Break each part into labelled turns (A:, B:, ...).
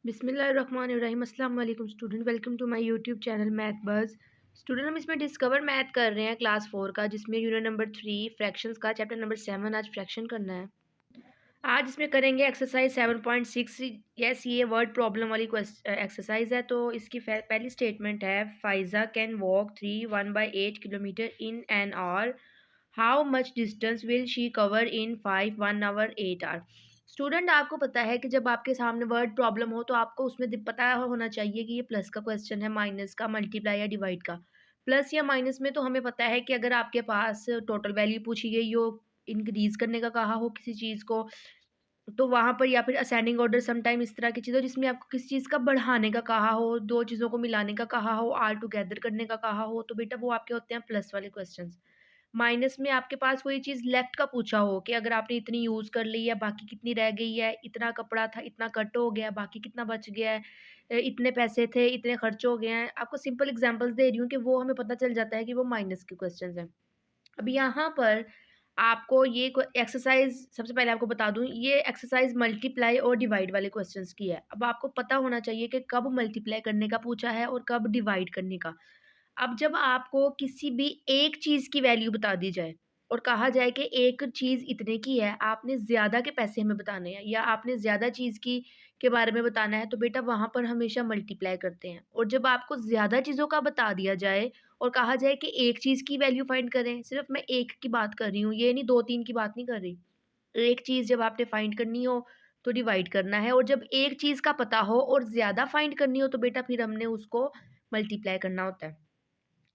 A: बिस्मिल्लाहिर्रहमानिर्रहीम अस्सलाम वालेकुम student, welcome to my YouTube channel math buzz. Student, हम इसमें डिस्कवर मैथ कर रहे हैं क्लास 4 का, जिसमें यूनिट नंबर 3 फ्रैक्शंस का चैप्टर नंबर 7 आज फ्रैक्शन करना है। आज इसमें करेंगे एक्सरसाइज 7.6। यस, ये वर्ड प्रॉब्लम वाली एक्सरसाइज है। तो इसकी पहली स्टेटमेंट है, Pfizer can walk 1/8 kilometre in an hour. How much distance will she cover in 1 hour 8 hour। Student, आपको पता है कि जब आपके सामने वर्ड प्रॉब्लम हो तो आपको उसमें पता होना चाहिए कि ये प्लस का क्वेश्चन है, माइनस का, मल्टीप्लाई या डिवाइड का। प्लस या माइनस में तो हमें पता है कि अगर आपके पास टोटल वैल्यू पूछी गई हो, इंक्रीज करने का कहा हो किसी चीज़ को, तो वहाँ पर, या फिर असेंडिंग ऑर्डर समटाइम इस तरह की चीज़ हो जिसमें आपको किसी चीज़ का बढ़ाने का कहा हो, दो चीज़ों को मिलाने का कहा हो, आर टुगेदर करने का कहा हो, तो बेटा वो आपके होते हैं प्लस वाले क्वेश्चंस। माइनस में आपके पास कोई चीज़ लेफ्ट का पूछा हो कि अगर आपने इतनी यूज़ कर ली है, बाकी कितनी रह गई है, इतना कपड़ा था, इतना कट हो गया, बाकी कितना बच गया है, इतने पैसे थे, इतने खर्च हो गए हैं। आपको सिंपल एग्जांपल्स दे रही हूँ कि वो हमें पता चल जाता है कि वो माइनस के क्वेश्चंस हैं। अब यहाँ पर आपको ये एक्सरसाइज, सबसे पहले आपको बता दूं, ये एक्सरसाइज मल्टीप्लाई और डिवाइड वाले क्वेश्चंस की है। अब आपको पता होना चाहिए कि कब मल्टीप्लाई करने का पूछा है और कब डिवाइड करने का। अब जब आपको किसी भी एक चीज़ की वैल्यू बता दी जाए और कहा जाए कि एक चीज़ इतने की है, आपने ज़्यादा के पैसे हमें बताने हैं या आपने ज़्यादा चीज़ की के बारे में बताना है, तो बेटा वहाँ पर हमेशा मल्टीप्लाई करते हैं। और जब आपको ज़्यादा चीज़ों का बता दिया जाए और कहा जाए कि एक चीज़ की वैल्यू फाइंड करें, सिर्फ मैं एक की बात कर रही हूँ, ये नहीं 2-3 की बात नहीं कर रही। एक चीज़ जब आपने फाइंड करनी हो तो डिवाइड करना है, और जब एक चीज़ का पता हो और ज़्यादा फाइंड करनी हो तो बेटा फिर हमने उसको मल्टीप्लाई करना होता है।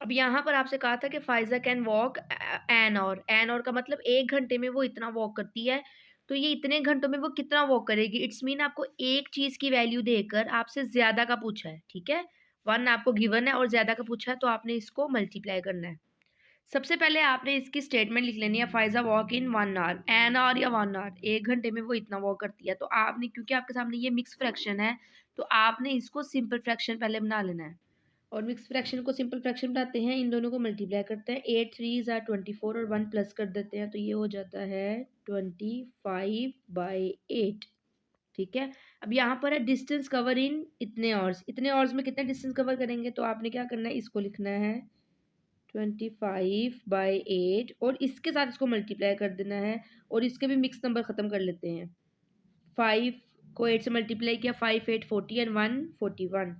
A: अब यहाँ पर आपसे कहा था कि फाइज़ा कैन वॉक एन और का मतलब 1 घंटे में वो इतना वॉक करती है, तो ये इतने घंटों में वो कितना वॉक करेगी? इट्स मीन आपको एक चीज़ की वैल्यू देकर आपसे ज़्यादा का पूछा है, ठीक है? 1 आपको गिवन है और ज़्यादा का पूछा है, तो आपने इसको मल्टीप्लाई करना है। सबसे पहले आपने इसकी स्टेटमेंट लिख लेनी है, Pfizer walk in 1 hour, an hour या 1 आवर, 1 घंटे में वो इतना वॉक करती है। तो आपने, क्योंकि आपके सामने ये मिक्स फ्रैक्शन है, तो आपने इसको सिंपल फ्रैक्शन पहले बना लेना है। और मिक्स फ्रैक्शन को सिंपल फ्रैक्शन बनाते हैं, इन दोनों को मल्टीप्लाई करते हैं, 8 3 ज़ा 24 और 1 प्लस कर देते हैं, तो ये हो जाता है 25/8। ठीक है। अब यहाँ पर है डिस्टेंस कवर इन इतने आवर्स, इतने आवर्स में कितना डिस्टेंस कवर करेंगे, तो आपने क्या करना है, इसको लिखना है 25/8 और इसके साथ इसको मल्टीप्लाई कर देना है, और इसके भी मिक्स नंबर ख़त्म कर लेते हैं। 5 को 8 से मल्टीप्लाई किया, 5 8 40 एंड 1 41,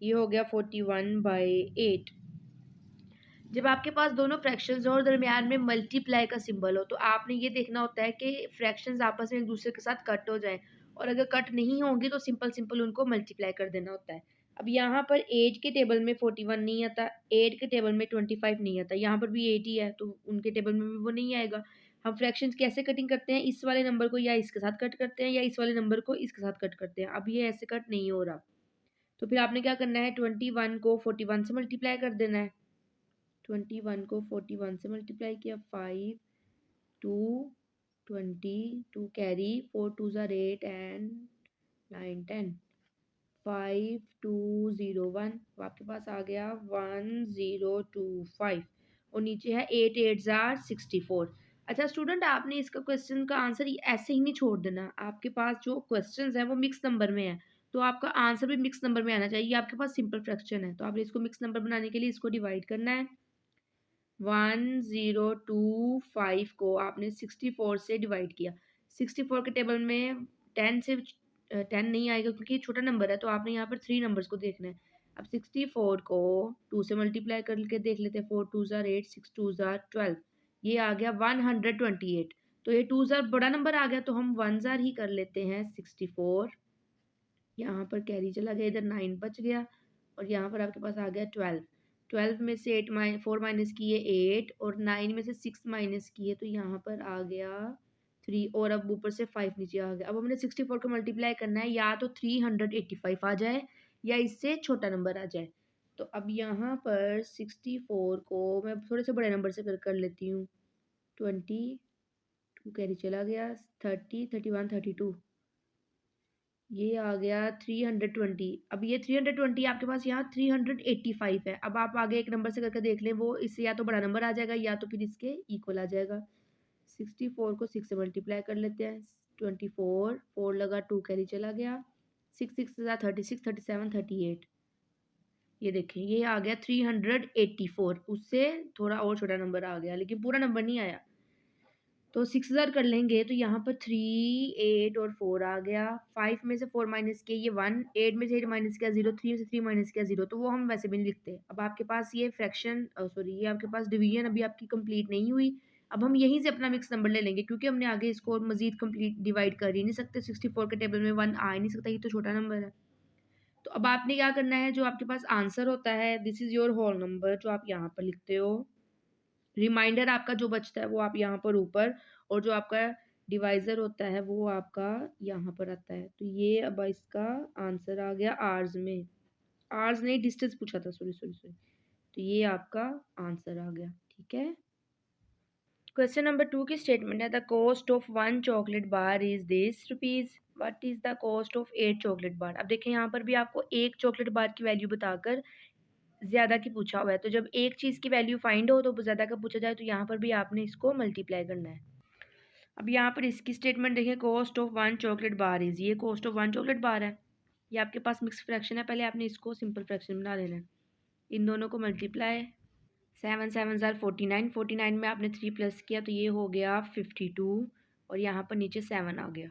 A: ये हो गया 41/8। जब आपके पास दोनों फ्रैक्शंस हो और दरमियान में मल्टीप्लाई का सिंबल हो, तो आपने ये देखना होता है कि फ्रैक्शंस आपस में एक दूसरे के साथ कट हो जाए, और अगर कट नहीं होंगी तो सिंपल सिंपल उनको मल्टीप्लाई कर देना होता है। अब यहाँ पर 8 के टेबल में 41 नहीं आता, 8 के टेबल में 25 नहीं आता, यहाँ पर भी 8 ही है, तो उनके टेबल में भी वो नहीं आएगा। हम फ्रैक्शंस कैसे कटिंग करते हैं, इस वाले नंबर को या इसके साथ कट करते हैं या इस वाले नंबर को इसके साथ कट करते हैं। अब ये ऐसे कट नहीं हो रहा, तो फिर आपने क्या करना है, 21 को 41 से मल्टीप्लाई कर देना है। 21 को 41 से मल्टीप्लाई किया, 5 2 20 2 कैरी, 4 2 ज़ार 8 एंड 9 10, 5 2 0 1, आपके पास आ गया 1025, और नीचे है 8 8 ज़ार 64। अच्छा स्टूडेंट, आपने इसका क्वेश्चन का आंसर ऐसे ही नहीं छोड़ देना, आपके पास जो क्वेश्चंस है वो मिक्स नंबर में है, तो आपका आंसर भी मिक्स नंबर में आना चाहिए। ये आपके पास सिंपल फ्रैक्शन है, तो आपने इसको मिक्स नंबर बनाने के लिए इसको डिवाइड करना है। 1025 को आपने 64 से डिवाइड किया, 64 के टेबल में 10 से 10 नहीं आएगा क्योंकि छोटा नंबर है, तो आपने यहाँ पर 3 नंबर्स को देखना है। अब 64 को 2 से मल्टीप्लाई करके देख लेते हैं, 4 2 ज़ार 8 6 2 ज़ार 12, ये आ गया 128। तो ये 2 ज़ार बड़ा नंबर आ गया, तो हम 1 ज़ार ही कर लेते हैं 64, यहाँ पर कैरी चला गया, इधर 9 बच गया, और यहाँ पर आपके पास आ गया 12। 12 में से 4 माइनस किए 8, और 9 में से 6 माइनस किए, तो यहाँ पर आ गया 3, और अब ऊपर से 5 नीचे आ गया। अब हमने 64 को मल्टीप्लाई करना है, या तो 385 आ जाए या इससे छोटा नंबर आ जाए। तो अब यहाँ पर 64 को मैं थोड़े से बड़े नंबर से कर लेती हूँ, 22 कैरी चला गया, 30 31 32, ये आ गया 320। अब ये 320 आपके पास यहाँ 385 है। अब आप आगे एक नंबर से करके देख लें, वो इससे या तो बड़ा नंबर आ जाएगा या तो फिर इसके इक्वल आ जाएगा। 64 को 6 से मल्टीप्लाई कर लेते हैं, 24 4 लगा, 2 कैरी चला गया, 6 6 36 37 38, ये देखें ये आ गया 384, उससे थोड़ा और छोटा नंबर आ गया लेकिन पूरा नंबर नहीं आया। तो 6000 कर लेंगे तो यहाँ पर 3 8 और 4 आ गया। 5 में से 4 माइनस किया ये 1, 8 में से 8 माइनस किया 0, 3 में से 3 माइनस किया 0, तो वो हम वैसे भी नहीं लिखते। अब आपके पास ये फ्रैक्शन सॉरी ये आपके पास डिवीजन अभी आपकी कंप्लीट नहीं हुई। अब हम यहीं से अपना मिक्स नंबर ले लेंगे क्योंकि हमने आगे इसको मजीद कंप्लीट डिवाइड कर ही नहीं सकते। 64 के टेबल में 1 आ ही नहीं सकता, ये तो छोटा नंबर है। तो अब आपने क्या करना है, जो आपके पास आंसर होता है this is your whole number, जो आप यहाँ पर लिखते हो। रिमाइंडर आपका जो बचता है वो आप यहाँ पर ऊपर, और जो आपका डिवाइजर होता है वो आपका यहाँ पर आता है। तो ये अब इसका आंसर आ गया आर्स में, आर्स नहीं डिस्टेंस पूछा था, सॉरी सॉरी सॉरी। तो ये आपका आंसर आ गया, ठीक है। क्वेश्चन नंबर 2 की स्टेटमेंट है the cost of 1 chocolate bar is this rupees, what is the cost of 8 chocolate bar. अब देखें यहाँ पर भी आपको एक चॉकलेट बार की वैल्यू बताकर ज़्यादा की पूछा हुआ है, तो जब एक चीज़ की वैल्यू फाइंड हो तो ज़्यादा का पूछा जाए तो यहाँ पर भी आपने इसको मल्टीप्लाई करना है। अब यहाँ पर इसकी स्टेटमेंट देखिए, cost of 1 chocolate bar is, ये कॉस्ट ऑफ 1 चॉकलेट बार है। ये आपके पास मिक्स फ्रैक्शन है, पहले आपने इसको सिंपल फ्रैक्शन बना लेना है। इन दोनों को मल्टीप्लाई, 7 7 ज़ार 49, 49 में आपने 3 प्लस किया तो ये हो गया 52, और यहाँ पर नीचे 7 आ गया।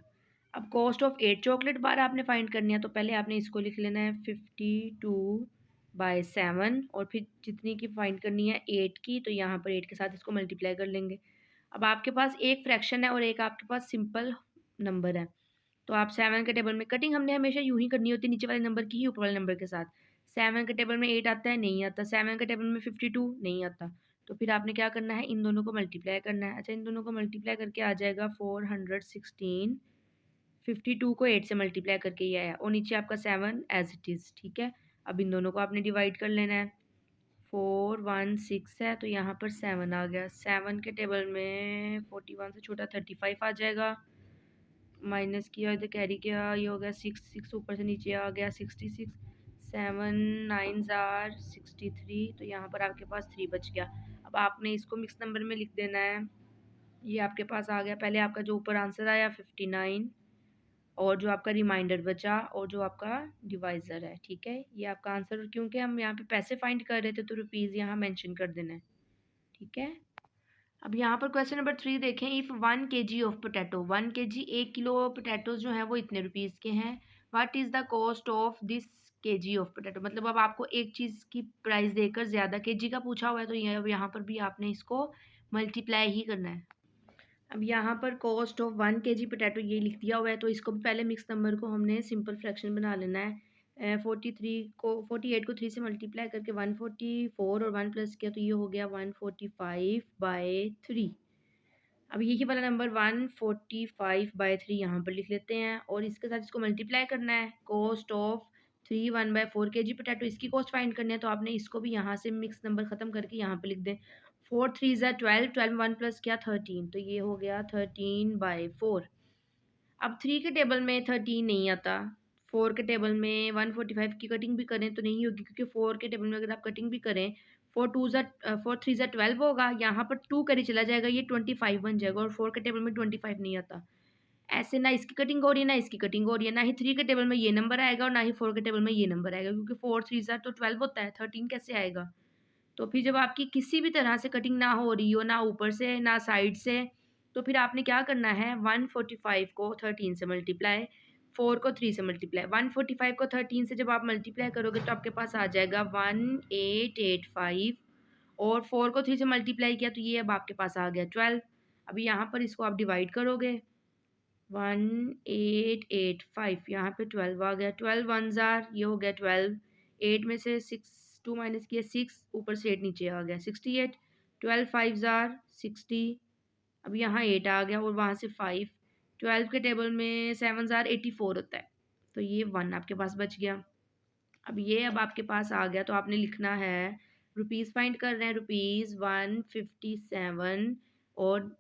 A: अब कॉस्ट ऑफ 8 चॉकलेट बार आपने फाइंड करनी है, तो पहले आपने इसको लिख लेना है 52/7, और फिर जितनी की फाइंड करनी है 8 की, तो यहाँ पर 8 के साथ इसको मल्टीप्लाई कर लेंगे। अब आपके पास एक फ्रैक्शन है और एक आपके पास सिंपल नंबर है, तो आप 7 के टेबल में कटिंग हमने हमेशा यूं ही करनी होती है, नीचे वाले नंबर की ही ऊपर वाले नंबर के साथ। 7 के टेबल में 8 आता है, नहीं आता। 7 के टेबल में 52 नहीं आता। तो फिर आपने क्या करना है, इन दोनों को मल्टीप्लाई करना है। अच्छा, इन दोनों को मल्टीप्लाई करके आ जाएगा 416। 52 को 8 से मल्टीप्लाई करके ये आया, और नीचे आपका 7 एज इट इज़, ठीक है। अब इन दोनों को आपने डिवाइड कर लेना है। 4 1 6 है तो यहाँ पर 7 आ गया। 7 के टेबल में 41 से छोटा 35 आ जाएगा, माइनस किया इधर कैरी किया, ये हो गया 6 6 ऊपर से नीचे आ गया 66। 7 9 ज़ार 63, तो यहाँ पर आपके पास 3 बच गया। अब आपने इसको मिक्स नंबर में लिख देना है। ये आपके पास आ गया, पहले आपका जो ऊपर आंसर आया 59, और जो आपका रिमाइंडर बचा, और जो आपका डिवाइज़र है, ठीक है। ये आपका आंसर, क्योंकि हम यहाँ पे पैसे फाइंड कर रहे थे तो रुपीज़ यहाँ मेंशन कर देना है, ठीक है। अब यहाँ पर क्वेश्चन नंबर 3 देखें, if 1 kg of potato, 1 kg 1 kilo potatoes जो हैं वो इतने रुपीज़ के हैं, what is the cost of this kg of potato. मतलब अब आपको एक चीज़ की प्राइस देकर ज़्यादा kg का पूछा हुआ है, तो यहाँ पर भी आपने इसको मल्टीप्लाई ही करना है। अब यहाँ पर कॉस्ट ऑफ 1 kg पोटैटो ये लिख दिया हुआ है, तो इसको भी पहले मिक्स नंबर को हमने सिंपल फ्रैक्शन बना लेना है। 48 को 3 से मल्टीप्लाई करके 144, और 1 प्लस किया तो ये हो गया 145/3। अब यही वाला नंबर 145/3 यहाँ पर लिख लेते हैं, और इसके साथ इसको मल्टीप्लाई करना है। कॉस्ट ऑफ 3 1/4 kg पोटैटो, इसकी कॉस्ट फाइंड करनी है, तो आपने इसको भी यहाँ से मिक्स नंबर ख़त्म करके यहाँ पर लिख दें। 4 3 ज़ा 12, 12 1 प्लस किया 13, तो ये हो गया 13/4। अब 3 के टेबल में 13 नहीं आता, 4 के टेबल में 145 की कटिंग भी करें तो नहीं होगी, क्योंकि 4 के टेबल में अगर आप कटिंग भी करें 4 3 ज़ा 12 होगा, यहाँ पर 2 कैरी चला जाएगा, ये 25 बन जाएगा, और 4 के टेबल में 25 नहीं आता। ऐसे ना इसकी कटिंग हो रही है ना इसकी कटिंग हो रही है, ना ही 3 के टेबल में ये नंबर आएगा और ना ही 4 के टेबल में ये नंबर आएगा, क्योंकि 4 3 ज़ा तो 12 होता है, 13 कैसे आएगा। तो फिर जब आपकी किसी भी तरह से कटिंग ना हो रही हो, ना ऊपर से ना साइड से, तो फिर आपने क्या करना है, 145 को 13 से मल्टीप्लाई, 4 को 3 से मल्टीप्लाई। 145 को 13 से जब आप मल्टीप्लाई करोगे तो आपके पास आ जाएगा 1885, और 4 को 3 से मल्टीप्लाई किया तो ये अब आपके पास आ गया 12। अभी यहाँ पर इसको आप डिवाइड करोगे, 1885, यहाँ पे 12 आ गया, 12 1 ज़ार, ये हो गया 12, 8 में से 6 2 माइनस किया 6, ऊपर से 8 नीचे आ गया 68, 12 5 ज़ार 60, अब यहाँ 8 आ गया और वहाँ से 5, 12 के टेबल में 7 ज़ार 84 होता है, तो ये 1 आपके पास बच गया। अब ये अब आपके पास आ गया, तो आपने लिखना है रुपीज़ फाइंड कर रहे हैं, रुपीज़ 157, और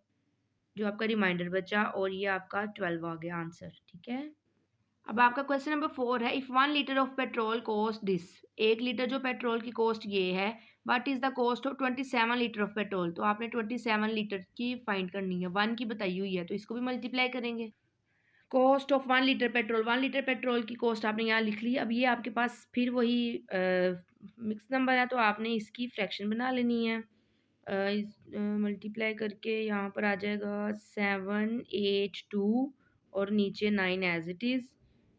A: जो आपका रिमाइंडर बचा, और ये आपका 12 आ गया आंसर, ठीक है। अब आपका क्वेश्चन नंबर 4 है, if 1 litre of petrol cost this, 1 litre जो पेट्रोल की कॉस्ट ये है, what is the cost of 27 litre of petrol. तो आपने 27 लीटर की फाइंड करनी है, 1 की बताई हुई है तो इसको भी मल्टीप्लाई करेंगे। Cost of 1 litre petrol, 1 litre petrol की कॉस्ट आपने यहाँ लिख ली। अब ये आपके पास फिर वही मिक्स नंबर है, तो आपने इसकी फ्रैक्शन बना लेनी है। मल्टीप्लाई करके यहाँ पर आ जाएगा 782 और नीचे 9 एज इट इज़।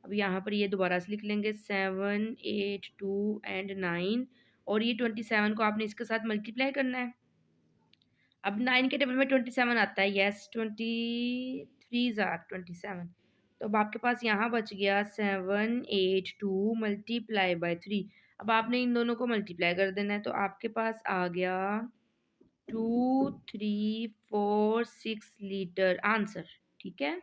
A: अब यहाँ पर ये दोबारा से लिख लेंगे 782 एंड 9, और ये 27 को आपने इसके साथ मल्टीप्लाई करना है। अब 9 के टेबल में 27 आता है, यस 23 आर 27। तो अब आपके पास यहाँ बच गया 782 मल्टीप्लाई बाय 3। अब आपने इन दोनों को मल्टीप्लाई कर देना है, तो आपके पास आ गया 2346 लीटर आंसर। ठीक है।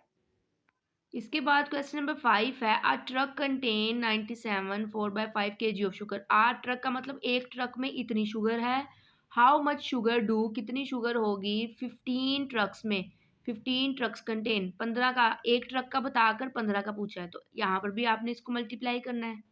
A: इसके बाद क्वेश्चन नंबर 5 है, a truck contain 97 4/5 kg of sugar. A truck का मतलब एक ट्रक में इतनी शुगर है। हाउ मच शुगर डू, कितनी शुगर होगी 15 ट्रक्स में। 15 ट्रक्स कंटेन 15 का, एक ट्रक का बताकर 15 का पूछा है, तो यहाँ पर भी आपने इसको मल्टीप्लाई करना है।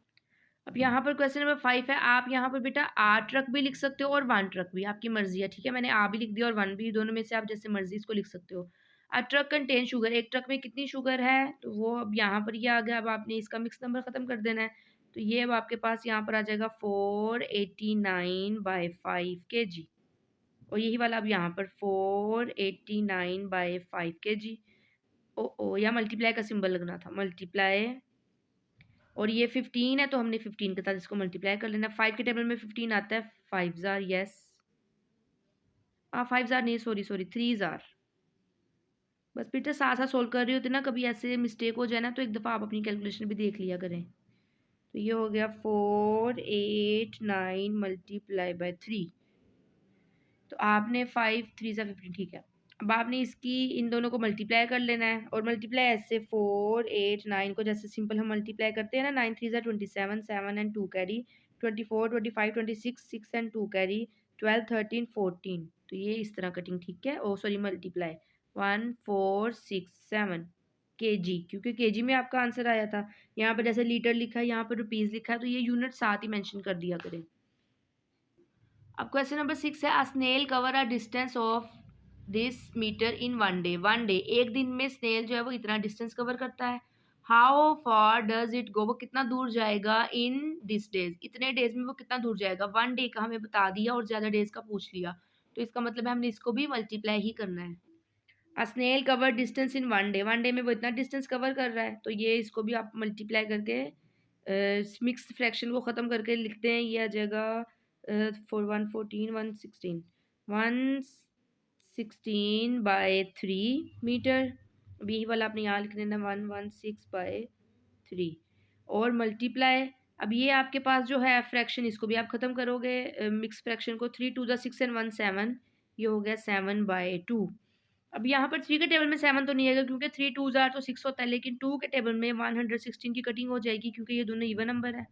A: अब यहाँ पर क्वेश्चन नंबर 5 है, आप यहाँ पर बेटा 8 ट्रक भी लिख सकते हो और 1 ट्रक भी, आपकी मर्जी है। ठीक है, मैंने आ भी लिख दिया और 1 भी, दोनों में से आप जैसे मर्जी इसको लिख सकते हो। अ ट्रक कंटेन शुगर, एक ट्रक में कितनी शुगर है, तो वो अब यहाँ पर ये आ गया। अब आपने इसका मिक्स नंबर खत्म कर देना है, तो ये अब आपके पास यहाँ पर आ जाएगा 489/5 kg, और यही वाला अब यहाँ पर 489/5 kg। ओ या मल्टीप्लाई का सिंबल लगना था, मल्टीप्लाई, और ये 15 है तो हमने 15 के साथ इसको मल्टीप्लाई कर लेना। 5 के टेबल में 15 आता है, 5 जार, यस 5 जार नहीं, सॉरी 3 जार। बस बेटा साथ साथ सोल्व कर रही होती ना, कभी ऐसे मिस्टेक हो जाए ना, तो एक दफ़ा आप अपनी कैलकुलेशन भी देख लिया करें। तो ये हो गया 489 मल्टीप्लाई बाय 3, तो आपने 5 3 ज़ा 15, ठीक है। अब आपने इसकी इन दोनों को मल्टीप्लाई कर लेना है, और मल्टीप्लाई ऐसे 489 को जैसे सिंपल हम मल्टीप्लाई करते हैं ना, 9 3 ज़ा 27, 7 एंड 2 कैरी, 24 25 26, 6 एंड 2 कैरी, 12 13 14, तो ये इस तरह कटिंग। ठीक है, ओ सॉरी मल्टीप्लाई 1467 kg, क्योंकि kg में आपका आंसर आया था। यहाँ पर जैसे लीटर लिखा है, यहाँ पर रुपीज़ लिखा है, तो ये यूनिट साथ ही मेंशन कर दिया करें। अब क्वेश्चन नंबर 6 है, a snail cover a distance of this meter in 1 day. 1 day, एक दिन में स्नेल जो है वो इतना डिस्टेंस कवर करता है। How far does it go, वो कितना दूर जाएगा इन दिस डेज, इतने डेज में वो कितना दूर जाएगा। 1 डे का हमें बता दिया और ज़्यादा डेज का पूछ लिया, तो इसका मतलब है हमने इसको भी मल्टीप्लाई ही करना है। A snail cover distance in 1 day, 1 day में वो इतना डिस्टेंस कवर कर रहा है, तो ये इसको भी आप मल्टीप्लाई करके मिक्स फ्रैक्शन को ख़त्म करके लिखते हैं। ये आ जाएगा 114 116 116/3 मीटर। अब यही वाला आपने यहाँ लिख देना 116/3, और मल्टीप्लाई। अब ये आपके पास जो है फ्रैक्शन, इसको भी आप ख़त्म करोगे मिक्स फ्रैक्शन को, 3 2 6 एंड 1 7, ये हो गया 7/2। अब यहाँ पर 3 के टेबल में 7 तो नहीं आएगा, क्योंकि 3 2 ज़ार तो 6 होता है, लेकिन 2 के टेबल में 116 की कटिंग हो जाएगी, क्योंकि ये दोनों इवन नंबर है।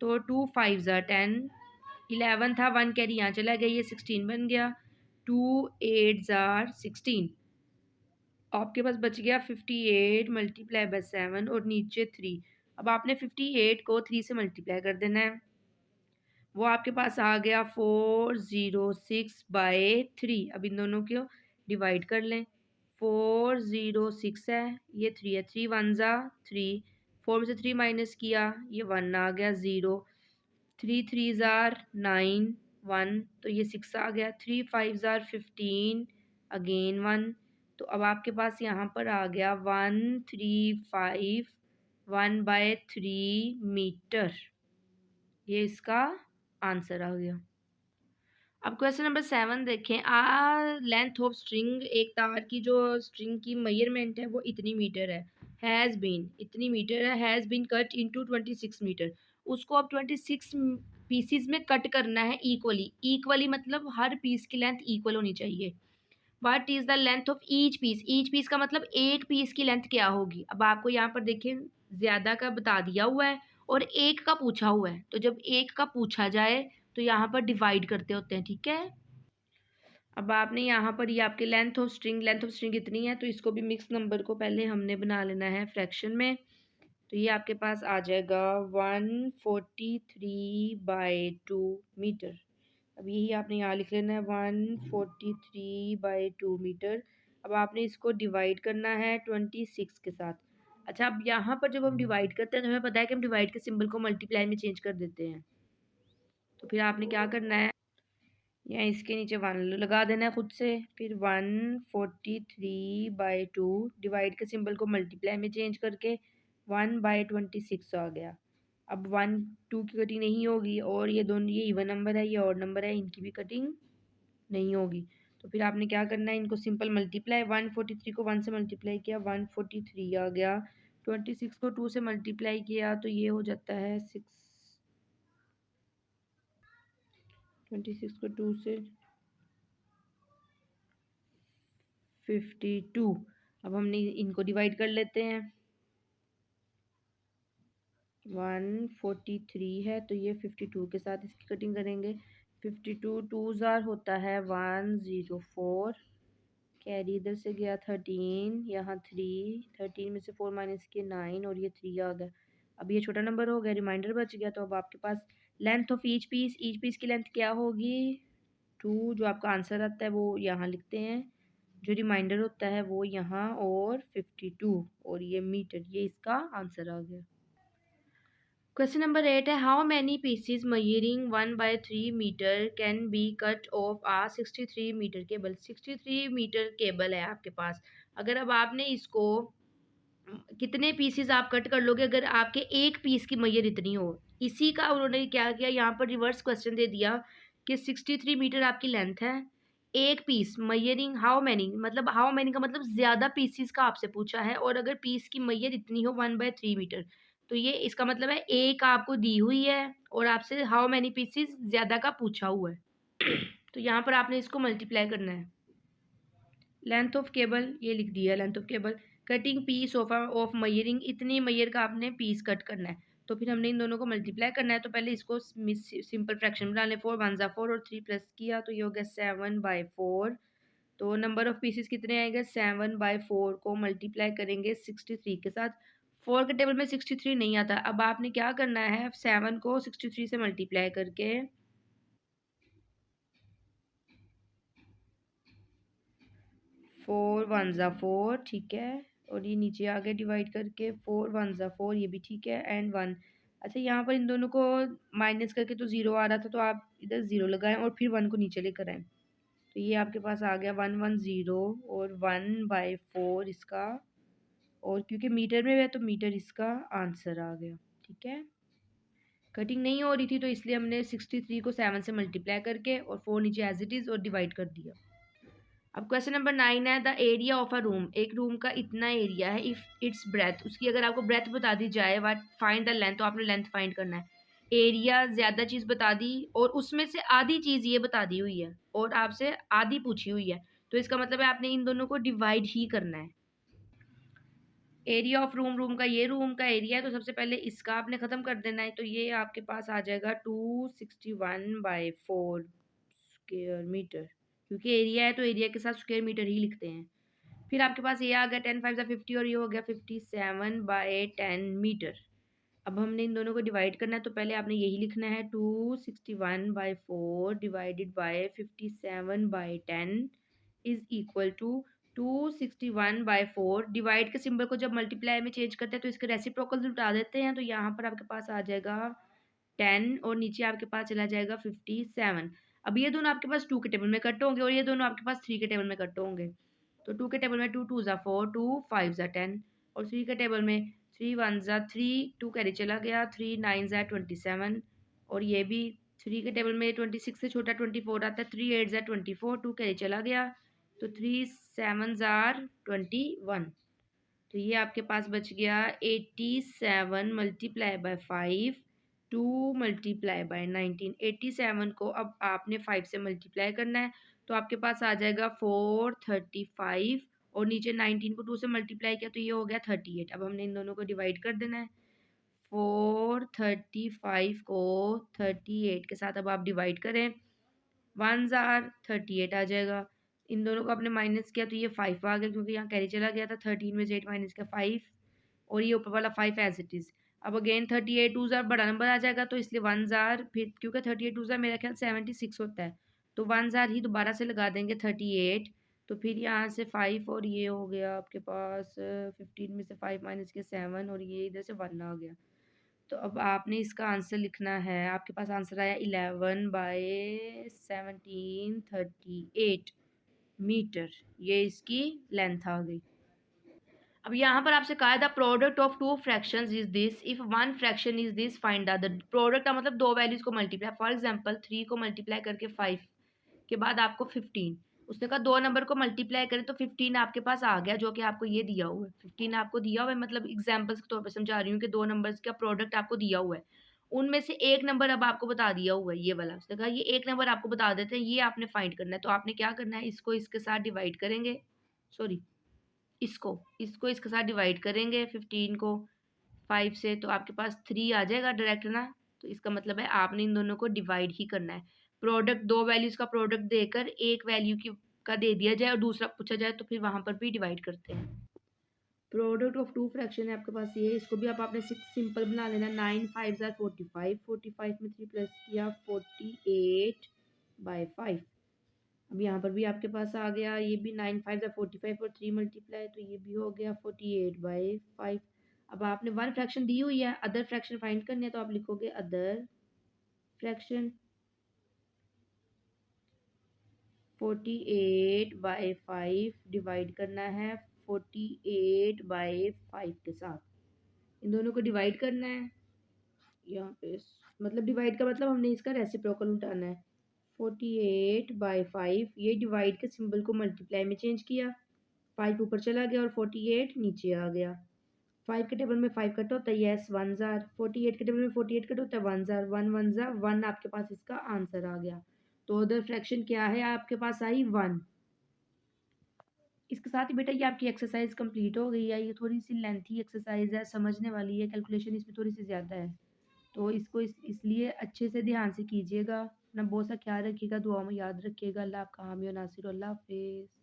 A: तो 2 5 ज़ार 10, 11 था, 1 कैरी यहाँ चला गया, ये 16 बन गया। 2 8 ज़ार 16, आपके पास बच गया 58 मल्टीप्लाई बाय 7 और नीचे 3। अब आपने 58 को 3 से मल्टीप्लाई कर देना है, वो आपके पास आ गया 406/3। अब इन दोनों को डिवाइड कर लें, 406 है, ये 3 है, 3 1 ज़ा 3, 4 में से 3 माइनस किया, ये 1 आ गया 0, 3 3 ज़ार 9 1, तो ये 6 आ गया, 3 5 ज़ार 15 अगेन 1, तो अब आपके पास यहाँ पर आ गया 135 1/3 मीटर, ये इसका आंसर आ गया। अब क्वेश्चन नंबर 7 देखें, लेंथ ऑफ स्ट्रिंग, एक तार की जो स्ट्रिंग की मेजरमेंट है वो इतनी मीटर है, हैज़ बीन इतनी मीटर है, has been cut into 26 meter. उसको अब 26 पीसीज में कट करना है इक्वली। इक्वली मतलब हर पीस की लेंथ इक्वल होनी चाहिए। What is the length of each piece, each piece का मतलब एक पीस की लेंथ क्या होगी। अब आपको यहाँ पर देखिए ज़्यादा का बता दिया हुआ है और एक का पूछा हुआ है, तो जब एक का पूछा जाए तो यहाँ पर डिवाइड करते होते हैं। ठीक है, अब आपने यहाँ पर ये आपके लेंथ ऑफ स्ट्रिंग इतनी है, तो इसको भी मिक्स नंबर को पहले हमने बना लेना है फ्रैक्शन में। तो ये आपके पास आ जाएगा 143/2 मीटर। अब यही आपने यहाँ लिख लेना है 143/2 मीटर। अब आपने इसको डिवाइड करना है 26 के साथ। अच्छा, अब यहाँ पर जब हम डिवाइड करते हैं तो हमें पता है कि हम डिवाइड के सिंबल को मल्टीप्लाई में चेंज कर देते हैं। तो फिर आपने क्या करना है, या इसके नीचे 1 लगा देना है खुद से। फिर 143/2 डिवाइड के सिंबल को मल्टीप्लाई में चेंज करके 1/26 आ गया। अब 1 2 की कटिंग नहीं होगी, और ये दोनों, ये इवन नंबर है, ये ऑड नंबर है, इनकी भी कटिंग नहीं होगी। तो फिर आपने क्या करना है, इनको सिंपल मल्टीप्लाई, 143 को 1 से मल्टीप्लाई किया 143 आ गया। 26 को 2 से मल्टीप्लाई किया तो ये हो जाता है 6। 26 को 2 से 52। अब हमने इनको डिवाइड कर लेते हैं। 143 है तो ये 52 के साथ इसकी कटिंग करेंगे। 52 टू जार होता है 104, कैरी इधर से गया 13, यहाँ 3, 13 में से 4 माइनस किए 9, और ये 3 आ गया। अब ये छोटा नंबर हो गया, रिमाइंडर बच गया। तो अब आपके पास लेंथ ऑफ ईच पीस की लेंथ क्या होगी 2, जो आपका आंसर आता है वो यहाँ लिखते हैं, जो रिमाइंडर होता है वो यहाँ, और 52, और ये मीटर, ये इसका आंसर आ गया। क्वेश्चन नंबर 8 है, how many pieces measuring 1/3 meter can be cut off a 63 meter cable. 63 meter cable है आपके पास। अगर अब आपने इसको कितने पीसीज आप कट कर लोगे अगर आपके एक पीस की मैयर इतनी हो। इसी का उन्होंने क्या किया, यहाँ पर रिवर्स क्वेश्चन दे दिया कि 63 मीटर आपकी लेंथ है, एक पीस मयरिंग हाउ मैनी, मतलब हाउ मैनी का मतलब ज्यादा पीसीज का आपसे पूछा है, और अगर पीस की मैयर इतनी हो 1/3 मीटर, तो ये इसका मतलब है एक आपको दी हुई है और आपसे हाउ मैनी पीसीज ज्यादा का पूछा हुआ है। तो यहाँ पर आपने इसको मल्टीप्लाई करना है। लेंथ ऑफ केबल ये लिख दिया, length of cable, cutting piece of measuring, इतनी मैयर का आपने पीस कट करना है। तो फिर हमने इन दोनों को मल्टीप्लाई करना है। तो पहले इसको सिंपल फ्रैक्शन बना ले, 4 1 जा 4 और 3 प्लस किया तो ये हो गया 7/4। तो नंबर ऑफ पीसेस कितने आएंगे, 7/4 को मल्टीप्लाई करेंगे 63 के साथ। 4 के टेबल में 63 नहीं आता। अब आपने क्या करना है, 7 को 63 से मल्टीप्लाई करके 4 1 जा 4, ठीक है, और ये नीचे आगे डिवाइड करके 4 1 जा 4, ये भी ठीक है, एंड 1। अच्छा, यहाँ पर इन दोनों को माइनस करके तो 0 आ रहा था, तो आप इधर 0 लगाएं और फिर 1 को नीचे लेकर आएं। तो ये आपके पास आ गया 110 और 1/4 इसका, और क्योंकि मीटर में है तो मीटर इसका आंसर आ गया। ठीक है, कटिंग नहीं हो रही थी तो इसलिए हमने 63 को 7 से मल्टीप्लाई करके और 4 नीचे एज इट इज़ और डिवाइड कर दिया। अब क्वेश्चन नंबर 9 है, the area of a room, एक रूम का इतना एरिया है इफ इट्स ब्रेथ, उसकी अगर आपको ब्रेथ बता दी जाए, व्हाट फाइंड द लेंथ, तो आपने लेंथ फाइंड करना है। एरिया ज्यादा चीज बता दी और उसमें से आधी चीज ये बता दी हुई है और आपसे आधी पूछी हुई है, तो इसका मतलब है आपने इन दोनों को डिवाइड ही करना है। एरिया ऑफ रूम, रूम का ये रूम का एरिया है, तो सबसे पहले इसका आपने खत्म कर देना है। तो ये आपके पास आ जाएगा 261/4 स्क्वायर मीटर, क्योंकि एरिया है तो एरिया के साथ स्क्वायर मीटर ही लिखते हैं। फिर आपके पास ये आ गया 10 5 50 और ये हो गया 57/10 मीटर। अब हमने इन दोनों को डिवाइड करना है, तो पहले आपने यही लिखना है 261/4 divided by 57/10 is equal to 261/4। Divide के सिंबल को जब मल्टीप्लाई में चेंज करते हैं तो इसके रेसिप्रोकल उठा देते हैं, तो यहाँ पर आपके पास आ जाएगा 10 और नीचे आपके पास चला जाएगा 57। अब ये दोनों आपके पास 2 के टेबल में कट होंगे और ये दोनों आपके पास 3 के टेबल में कट होंगे। तो 2 के टेबल में 2 2 जा 4, 2 5 जा 10, और 3 के टेबल में 3 1 जा 3, 2 कैरी चला गया, 3 9 जा 27, और ये भी 3 के टेबल में 26 से छोटा 24 आता है, 3 8 जा 24, 2 कैरी चला गया, तो 3 7 जार 21। तो ये आपके पास बच गया 87 मल्टीप्लाई बाय 5, 2 मल्टीप्लाई बाय 19। 87 को अब आपने 5 से मल्टीप्लाई करना है, तो आपके पास आ जाएगा 435, और नीचे 19 को 2 से मल्टीप्लाई किया तो ये हो गया 38। अब हमने इन दोनों को डिवाइड कर देना है। 435 को 38 के साथ अब आप डिवाइड करें, 1 जार 38 आ जाएगा। इन दोनों को आपने माइनस किया तो ये 5 आ गया, क्योंकि यहाँ कैरी चला गया था, 13 में से 8 माइनस किया 5, और ये ऊपर वाला 5 एज इट इज़। अब अगेन 38 2 जार बड़ा नंबर आ जाएगा, तो इसलिए 1 जार, फिर क्योंकि 38 2 जार मेरा ख्याल 76 होता है, तो 1 जार ही दोबारा से लगा देंगे 38, तो फिर यहाँ से 5 और ये हो गया आपके पास 15 में से 5 माइनस के 7 और ये इधर से 1 आ गया। तो अब आपने इसका आंसर लिखना है, आपके पास आंसर आया 11/1738 मीटर, ये इसकी लेंथ आ गई। अब यहाँ पर आपसे कहा था product of two fractions is this, if one fraction is this find the other. Product का मतलब दो वैल्यूज को मल्टीप्लाई, फॉर एग्जांपल 3 को मल्टीप्लाई करके 5 के बाद आपको 15, उसने कहा दो नंबर को मल्टीप्लाई करें तो 15 आपके पास आ गया, जो कि आपको ये दिया हुआ है। 15 आपको दिया हुआ है, मतलब एग्जाम्पल्स के तौर पर समझा रही हूँ कि दो नंबर्स का प्रोडक्ट आपको दिया हुआ है, उनमें से एक नंबर अब आपको बता दिया हुआ है ये वाला, उसने कहा ये एक नंबर आपको बता देते हैं, ये आपने फाइंड करना है। तो आपने क्या करना है, इसको इसके साथ डिवाइड करेंगे, सॉरी इसको इसको इसके साथ डिवाइड करेंगे 15 को 5 से, तो आपके पास 3 आ जाएगा डायरेक्ट ना। तो इसका मतलब है आपने इन दोनों को डिवाइड ही करना है। प्रोडक्ट दो वैल्यूज का प्रोडक्ट देकर एक वैल्यू की का दे दिया जाए और दूसरा पूछा जाए तो फिर वहां पर भी डिवाइड करते हैं। प्रोडक्ट ऑफ टू फ्रैक्शन है आपके पास ये, इसको भी आपने सिंपल बना लेना। 9 5 जार 45, 45 में 3 प्लस किया 48/5। अब यहाँ पर भी आपके पास आ गया, ये भी 9 5 जार 45 और 3 मल्टीप्लाई, तो ये भी हो गया 48/5। अब आपने वन फ्रैक्शन दी हुई है, अदर फ्रैक्शन फाइंड करने है, तो आप लिखोगे अदर फ्रैक्शन 48/5 डिवाइड करना है 48/5 के साथ, इन दोनों को डिवाइड करना है। यहाँ पे मतलब डिवाइड का मतलब हमने इसका रेसिप्रोकल उठाना है। 48/5 ये डिवाइड के सिंबल को मल्टीप्लाई में चेंज किया, 5 ऊपर चला गया और 48 नीचे आ गया। 5 के टेबल में 5 कट होता है, यस 1 जार। 48 के टेबल में 48 कट होता है, 1 जार। 1 1 जार 1 आपके पास इसका आंसर आ गया। तो अदर फ्रैक्शन क्या है आपके पास आई 1। इसके साथ ही बेटा ये आपकी एक्सरसाइज कंप्लीट हो गई है। ये थोड़ी सी लेंथी एक्सरसाइज है, समझने वाली है, कैलकुलेशन इसमें थोड़ी सी ज़्यादा है, तो इसको इसलिए अच्छे से ध्यान से कीजिएगा। अपना बहुत सा ख्याल रखिएगा, दुआ में याद रखिएगा। अल्लाह आपका हामी और नासिर। अल्लाह हाफिज़।